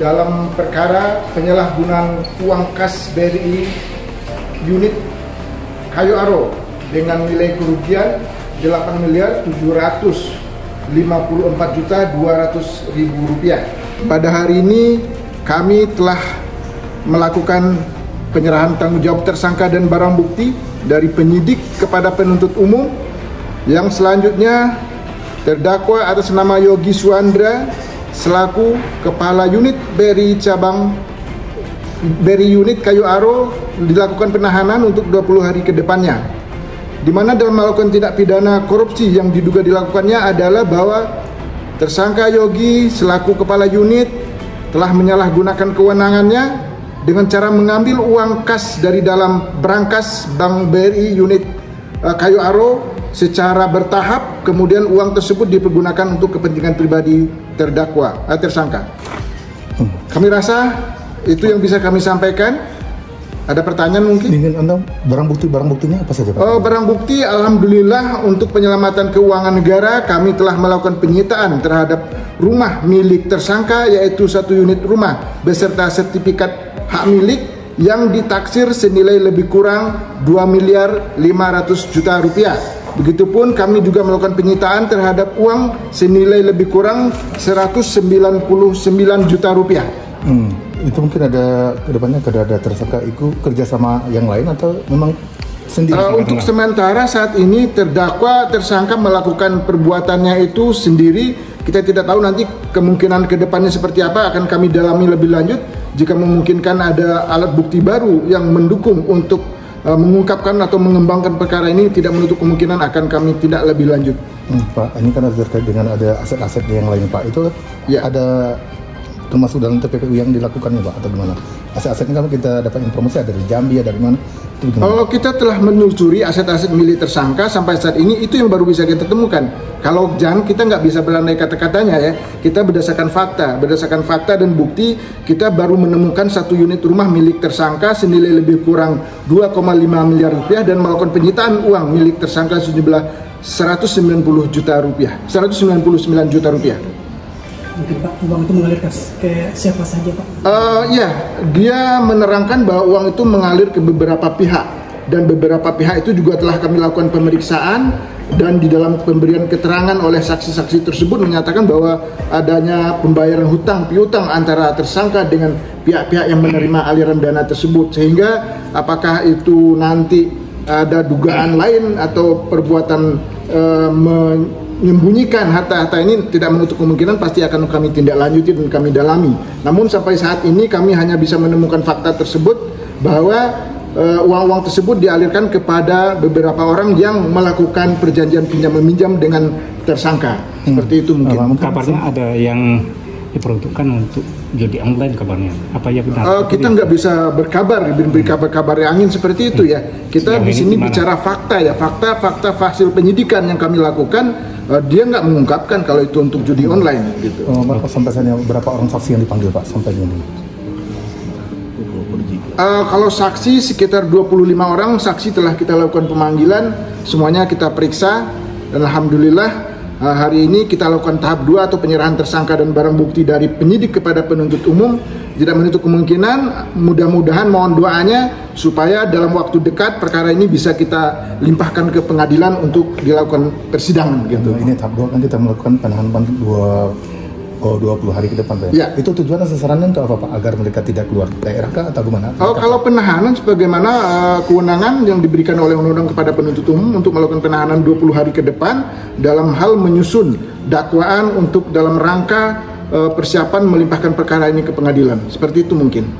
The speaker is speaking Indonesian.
dalam perkara penyalahgunaan uang kas BRI unit Kayu Aro dengan nilai kerugian 8.754.200.000 rupiah. Pada hari ini kami telah melakukan penyerahan tanggung jawab tersangka dan barang bukti dari penyidik kepada penuntut umum. Yang selanjutnya terdakwa atas nama Yogi Suandra selaku Kepala Unit BRI Cabang BRI Unit Kayu Aro dilakukan penahanan untuk 20 hari ke depannya. Di mana dalam melakukan tindak pidana korupsi yang diduga dilakukannya adalah bahwa tersangka Yogi selaku Kepala Unit telah menyalahgunakan kewenangannya dengan cara mengambil uang kas dari dalam brankas Bank BRI Unit Kayu Aro secara bertahap, kemudian uang tersebut dipergunakan untuk kepentingan pribadi tersangka. Kami rasa itu yang bisa kami sampaikan. Ada pertanyaan mungkin? Dengan Anda barang buktinya apa saja, Pak? Barang bukti, alhamdulillah untuk penyelamatan keuangan negara kami telah melakukan penyitaan terhadap rumah milik tersangka, yaitu 1 unit rumah beserta sertifikat hak milik yang ditaksir senilai lebih kurang 2.500.000.000 rupiah. Begitupun kami juga melakukan penyitaan terhadap uang senilai lebih kurang 199 juta rupiah. Itu mungkin ada kedepannya ada tersangka itu kerjasama yang lain atau memang sendiri? Untuk sementara saat ini tersangka melakukan perbuatannya itu sendiri. Kita tidak tahu nanti kemungkinan kedepannya seperti apa, akan kami dalami lebih lanjut. Jika memungkinkan ada alat bukti baru yang mendukung untuk mengungkapkan atau mengembangkan perkara ini, tidak menutup kemungkinan akan kami tindak lebih lanjut. Pak, ini kan terkait dengan ada aset-aset yang lain, Pak. Itu ya ada termasuk dalam TPPU yang dilakukannya, Pak, atau gimana? Aset-asetnya kan kita dapat informasi ada dari Jambi, ada dari mana? Kita telah menelusuri aset-aset milik tersangka sampai saat ini, itu yang baru bisa kita temukan. Kalau jangan, kita nggak bisa berandai kata-katanya ya. Kita berdasarkan fakta dan bukti, kita baru menemukan 1 unit rumah milik tersangka senilai lebih kurang 2,5 miliar rupiah dan melakukan penyitaan uang milik tersangka sejumlah 199 juta rupiah. Mungkin Pak, uang itu mengalir ke siapa saja, Pak? Ya, dia menerangkan bahwa uang itu mengalir ke beberapa pihak, dan beberapa pihak itu juga telah kami lakukan pemeriksaan, dan di dalam pemberian keterangan oleh saksi-saksi tersebut menyatakan bahwa adanya pembayaran hutang piutang antara tersangka dengan pihak-pihak yang menerima aliran dana tersebut, sehingga apakah itu nanti ada dugaan lain atau perbuatan menyembunyikan harta-harta ini, tidak menutup kemungkinan pasti akan kami tindak lanjuti dan kami dalami. Namun sampai saat ini kami hanya bisa menemukan fakta tersebut bahwa uang-uang tersebut dialirkan kepada beberapa orang yang melakukan perjanjian pinjam-meminjam dengan tersangka. Seperti itu mungkin. Kabarnya ada yang diperuntukkan untuk judi online kabarnya. Apa ya benar? Kita nggak bisa berkabar, diberi kabar-kabar angin seperti itu ya. Kita di sini bicara fakta ya, fakta hasil penyidikan yang kami lakukan. Dia nggak mengungkapkan kalau itu untuk judi online gitu. Sampai saatnya berapa orang saksi yang dipanggil, Pak, sampai ini? Kalau saksi sekitar 25 orang saksi telah kita lakukan pemanggilan, semuanya kita periksa, dan alhamdulillah hari ini kita lakukan tahap 2 atau penyerahan tersangka dan barang bukti dari penyidik kepada penuntut umum. Tidak menutup kemungkinan, mudah-mudahan mohon doanya supaya dalam waktu dekat perkara ini bisa kita limpahkan ke pengadilan untuk dilakukan persidangan gitu. Ini tahap 2 kan kita melakukan penahanan 20 hari ke depan, Pak. Ya. Itu tujuannya sasarannya untuk apa, Pak? Agar mereka tidak keluar daerah kah atau gimana? Kalau penahanan sebagaimana kewenangan yang diberikan oleh undang-undang kepada penuntut umum untuk melakukan penahanan 20 hari ke depan dalam hal menyusun dakwaan untuk dalam rangka persiapan melimpahkan perkara ini ke pengadilan. Seperti itu mungkin.